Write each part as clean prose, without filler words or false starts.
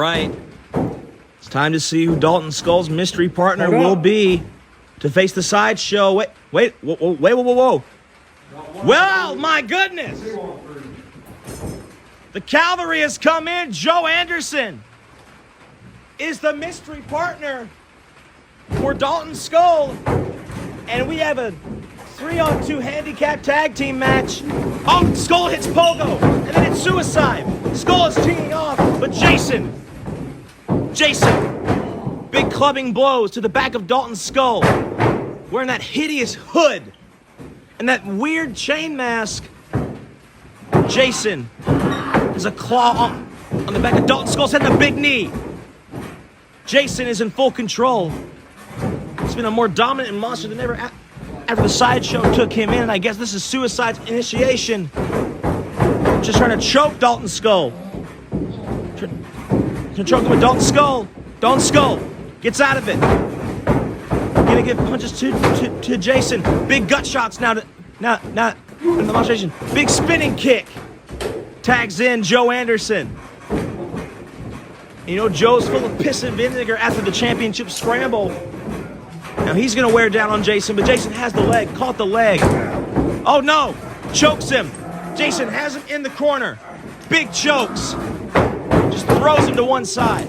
right. It's time to see who Dalton Skull's mystery partner will be to face the sideshow. Wait, whoa. Well, my goodness. The cavalry has come in. Joe Anderson is the mystery partner for Dalton Skull. And we have a 3-on-2 handicap tag team match. Oh, Skull hits Pogo, and then it's Suicide. Skull is teeing off, but Jason, big clubbing blows to the back of Dalton's skull, wearing that hideous hood and that weird chain mask. Jason has a claw on the back of Dalton's skull, setting a big knee. Jason is in full control. He's been a more dominant monster than ever after the sideshow took him in, and I guess this is Suicide's initiation. Just trying to choke Dalton's skull. Trying to choke him with Dalton's skull. Dalton's skull gets out of it. Gonna give punches to Jason. Big gut shots now in the demonstration. Big spinning kick. Tags in Joe Anderson. You know, Joe's full of piss and vinegar after the championship scramble. Now he's gonna wear down on Jason, but Jason has the leg, caught the leg. Oh no, chokes him. Jason has him in the corner. Big chokes. Just throws him to one side.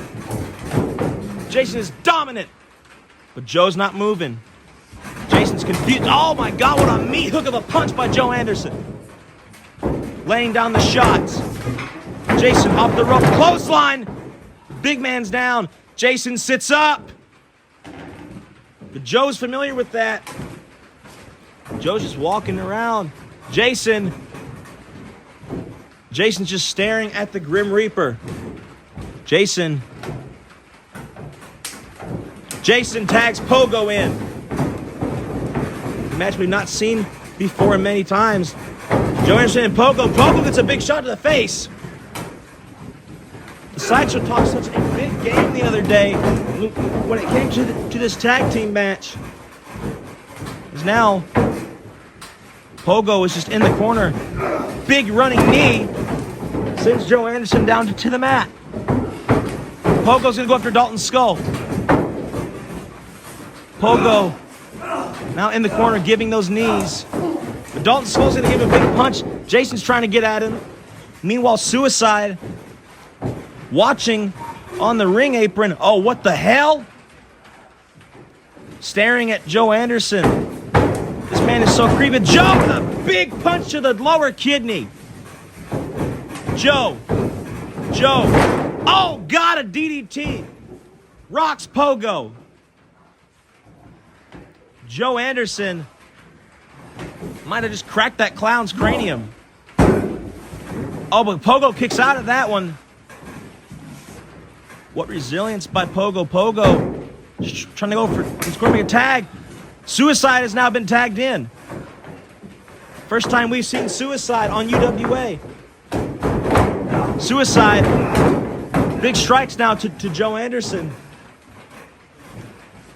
Jason is dominant, but Joe's not moving. Jason's confused. Oh my God, what a meat hook of a punch by Joe Anderson. Laying down the shots. Jason off the rope, clothesline. Big man's down. Jason sits up. But Joe's familiar with that. Joe's just walking around. Jason's just staring at the Grim Reaper. Jason tags Pogo in. A match we've not seen before many times. Joe Anderson and Pogo. Pogo gets a big shot to the face. The sideshow talked such a big game the other day when it came to this tag team match. Because now Pogo is just in the corner. Big running knee sends Joe Anderson down to the mat. Pogo's gonna go after Dalton's skull. Pogo now in the corner giving those knees. But Dalton's skull's gonna give him a big punch. Jason's trying to get at him. Meanwhile, Suicide watching on the ring apron. Oh, what the hell? Staring at Joe Anderson. This man is so creepy. Joe with a big punch to the lower kidney. Joe. Oh, God, a DDT. Rocks Pogo. Joe Anderson might have just cracked that clown's cranium. Oh, but Pogo kicks out of that one. What resilience by Pogo. Pogo just trying to go for, he's going to make a tag. Suicide has now been tagged in. First time we've seen Suicide on UWA. Suicide, big strikes now to Joe Anderson.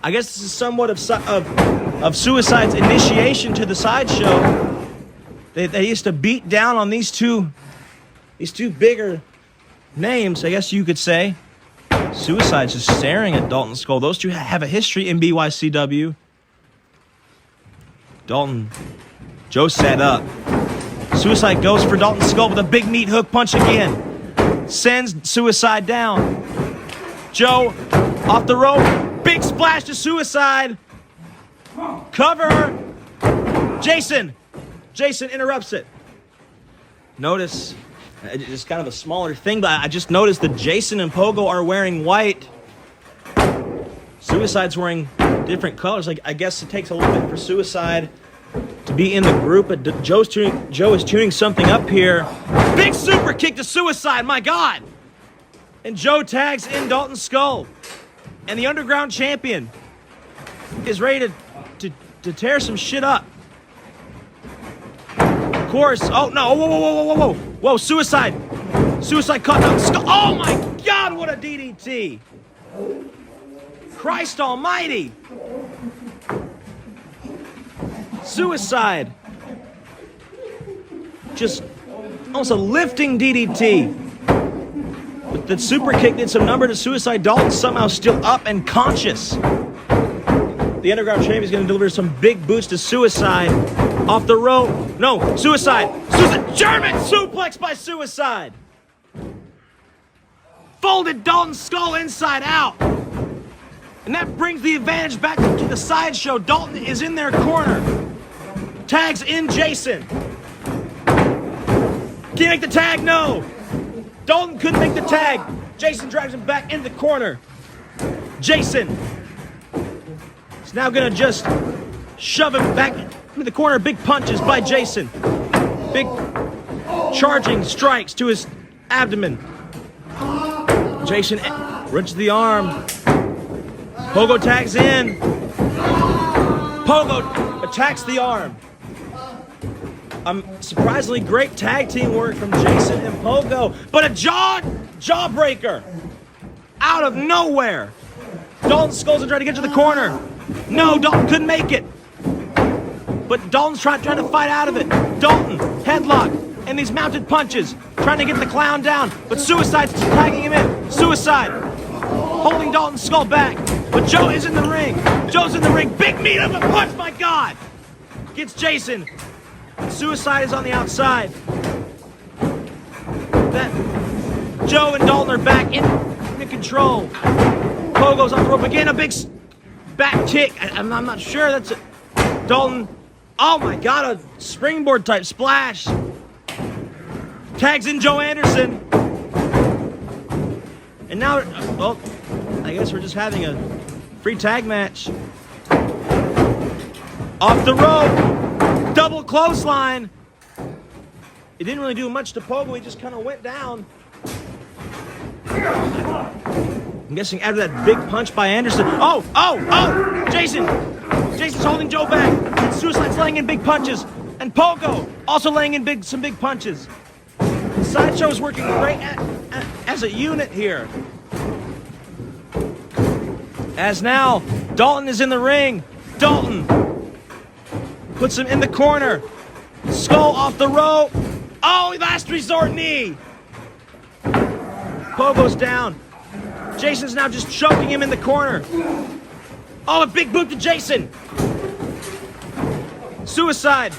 I guess this is somewhat of Suicide's initiation to the sideshow. They used to beat down on these two bigger names, I guess you could say. Suicide's just staring at Dalton Skull. Those two have a history in BYCW. Joe set up. Suicide goes for Dalton Skull with a big meat hook punch again. Sends Suicide down. Joe off the rope. Big splash to Suicide. Cover. Jason interrupts it. Notice, it's kind of a smaller thing, but I just noticed that Jason and Pogo are wearing white. Suicide's wearing different colors. Like, I guess it takes a little bit for Suicide to be in the group, but Joe is tuning something up here. Big super kick to Suicide, my God! And Joe tags in Dalton Skull. And the Underground Champion is ready to tear some shit up. Of course, oh no, whoa, Suicide caught Dalton Skull. Oh my God, what a DDT! Christ almighty! Suicide. Just almost a lifting DDT. But But the super kick did some number to Suicide. Dalton somehow still up and conscious. The Underground Champion is going to deliver some big boots to Suicide. Off the rope. No, Suicide. German suplex by Suicide. Folded Dalton's skull inside out. And that brings the advantage back to the Sideshow. Dalton is in their corner. Tags in Jason. Can you make the tag? No. Dalton couldn't make the tag. Jason drives him back in the corner. Jason is now going to just shove him back into the corner. Big punches by Jason. Big charging strikes to his abdomen. Jason wrenches the arm. Pogo tags in. Pogo attacks the arm. Surprisingly great tag team work from Jason and Pogo, but a jawbreaker out of nowhere. Dalton Skulls and trying to get to the corner. No, Dalton couldn't make it. But Dalton's trying to fight out of it. Dalton, headlock, and these mounted punches, trying to get the clown down, but Suicide's tagging him in. Suicide, holding Dalton's skull back, but Joe is in the ring. Joe's in the ring, big meat of a punch, my God! Gets Jason. Suicide is on the outside. Joe and Dalton are back in control. Pogo's on the rope again, a big back kick. I'm not sure that's it. Dalton, oh my God, a springboard type splash. Tags in Joe Anderson. And now, well, I guess we're just having a free tag match. Off the rope, double clothesline. It didn't really do much to Pogo, he just kind of went down. I'm guessing after that big punch by Anderson. Oh, Jason's holding Joe back. And Suicide's laying in big punches. And Pogo also laying in some big punches. The Sideshow is working great as a unit here. As now, Dalton is in the ring. Dalton puts him in the corner. Skull off the rope. Oh, last resort knee. Pogo's down. Jason's now just choking him in the corner. Oh, a big boot to Jason. Suicide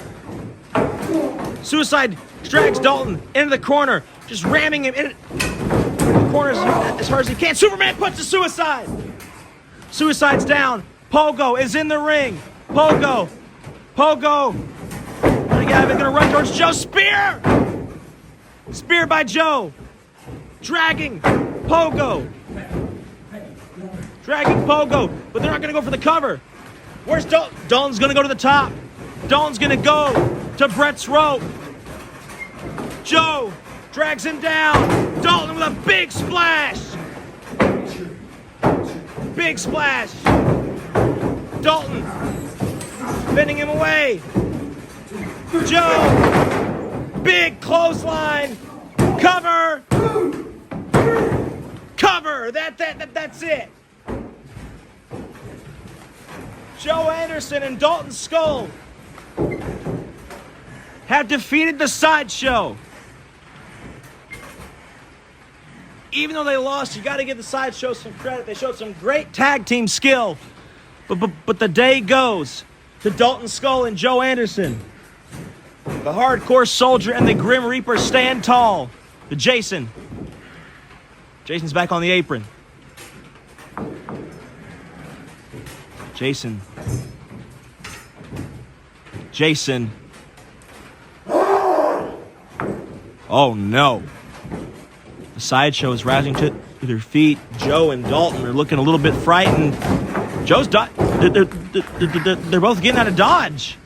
drags Dalton into the corner, just ramming him in the corner as hard as he can. Superman punches Suicide. Suicide's down. Pogo is in the ring. Pogo. Gonna run towards Joe. Spear by Joe. Dragging Pogo, but they're not gonna go for the cover. Where's Dalton? Dalton's gonna go to the top. Dalton's gonna go to Brett's rope. Joe drags him down. Dalton with a big splash. Dalton bending him away. Joe, big clothesline. Cover. That's it. Joe Anderson and Dalton Skull have defeated the Sideshow. Even though they lost, you got to give the Sideshow some credit. They showed some great tag team skill. But the day goes to Dalton Skull and Joe Anderson. The Hardcore Soldier and the Grim Reaper stand tall. The Jason's back on the apron. Jason. Oh no. The Sideshow is rising to their feet. Joe and Dalton are looking a little bit frightened. They're both getting out of dodge.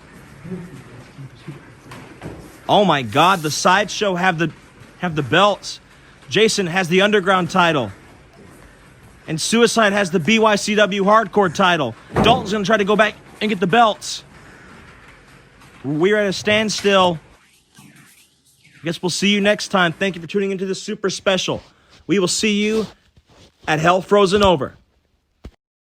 Oh my God, the Sideshow have the belts. Jason has the Underground title. And Suicide has the BYCW Hardcore title. Dalton's going to try to go back and get the belts. We're at a standstill. I guess we'll see you next time. Thank you for tuning into this super special. We will see you at Hell Frozen Over.